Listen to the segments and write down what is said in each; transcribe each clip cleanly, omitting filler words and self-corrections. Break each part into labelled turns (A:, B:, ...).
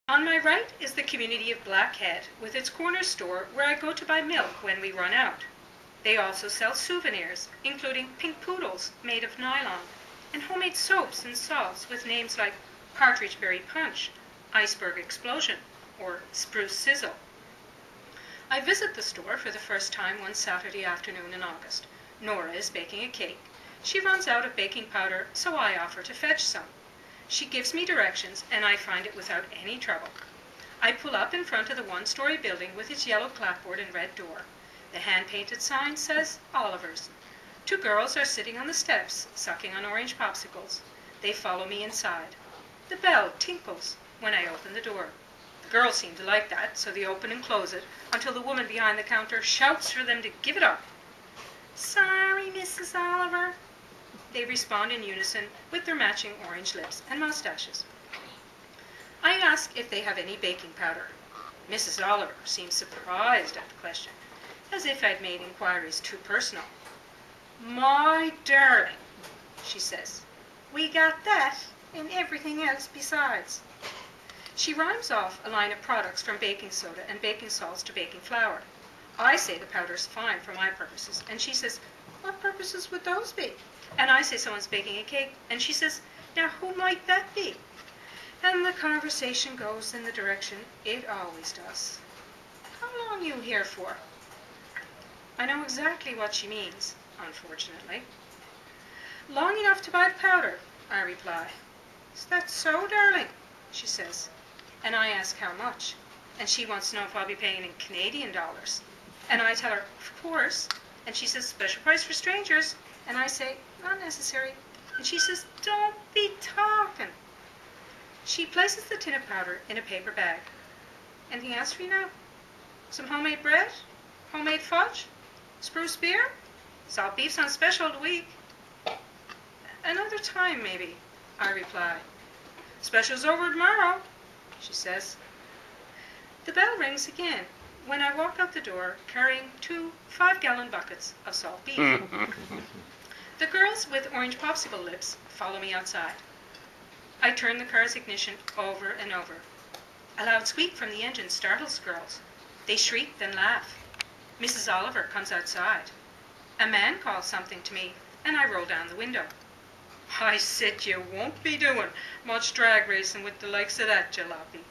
A: On my right is the community of Blackhead, with its corner store where I go to buy milk when we run out. They also sell souvenirs, including pink poodles made of nylon, and homemade soaps and salts with names like Partridge Berry Punch, Iceberg Explosion, or Spruce Sizzle. I visit the store for the first time one Saturday afternoon in August. Nora is baking a cake. She runs out of baking powder, so I offer to fetch some. She gives me directions, and I find it without any trouble. I pull up in front of the one-story building with its yellow clapboard and red door. The hand-painted sign says Oliver's. Two girls are sitting on the steps, sucking on orange popsicles. They follow me inside. The bell tinkles when I open the door. The girls seem to like that, so they open and close it until the woman behind the counter shouts for them to give it up. "Sorry, Mrs. Oliver," they respond in unison with their matching orange lips and mustaches. I ask if they have any baking powder. Mrs. Oliver seems surprised at the question, as if I'd made inquiries too personal. "My darling," she says, "we got that and everything else besides." She rhymes off a line of products from baking soda and baking salts to baking flour. I say the powder's fine for my purposes, and she says, "What purposes would those be?" And I say someone's baking a cake, and she says, "Now who might that be?" And the conversation goes in the direction it always does. "How long you here for?" I know exactly what she means, unfortunately. "Long enough to buy the powder," I reply. "Is that so, darling?" she says. And I ask how much, and she wants to know if I'll be paying in Canadian dollars. And I tell her, "Of course." And she says, "Special price for strangers." And I say, "Not necessary." And she says, "Don't be talking." She places the tin of powder in a paper bag. "Anything else for you now? Some homemade bread? Homemade fudge? Spruce beer? Salt beef's on special all week." "Another time, maybe," I reply. "Special's over tomorrow," she says. The bell rings again when I walk out the door carrying 2 5-gallon buckets of salt beef. The girls with orange popsicle lips follow me outside. I turn the car's ignition over and over. A loud squeak from the engine startles the girls. They shriek, then laugh. Mrs. Oliver comes outside. A man calls something to me, and I roll down the window. "I said you won't be doing much drag racing with the likes of that jalopy."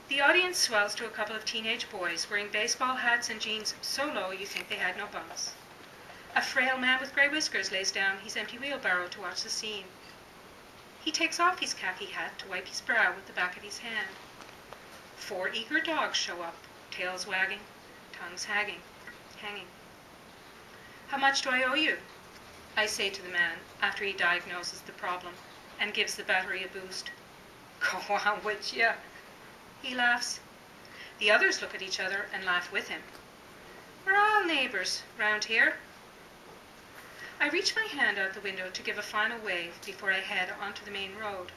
A: The audience swells to a couple of teenage boys wearing baseball hats and jeans so low you think they had no bumps. A frail man with grey whiskers lays down his empty wheelbarrow to watch the scene. He takes off his khaki hat to wipe his brow with the back of his hand. 4 eager dogs show up, tails wagging, tongues hanging. "How much do I owe you?" I say to the man after he diagnoses the problem and gives the battery a boost. "Go on with ya." He laughs. The others look at each other and laugh with him. We're all neighbours round here. I reach my hand out the window to give a final wave before I head onto the main road.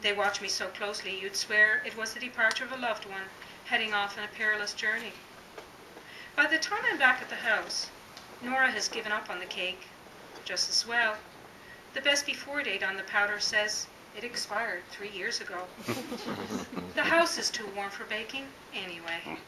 A: They watch me so closely you'd swear it was the departure of a loved one heading off on a perilous journey. By the time I'm back at the house, Nora has given up on the cake. Just as well. The best before date on the powder says it expired 3 years ago. The house is too warm for baking anyway.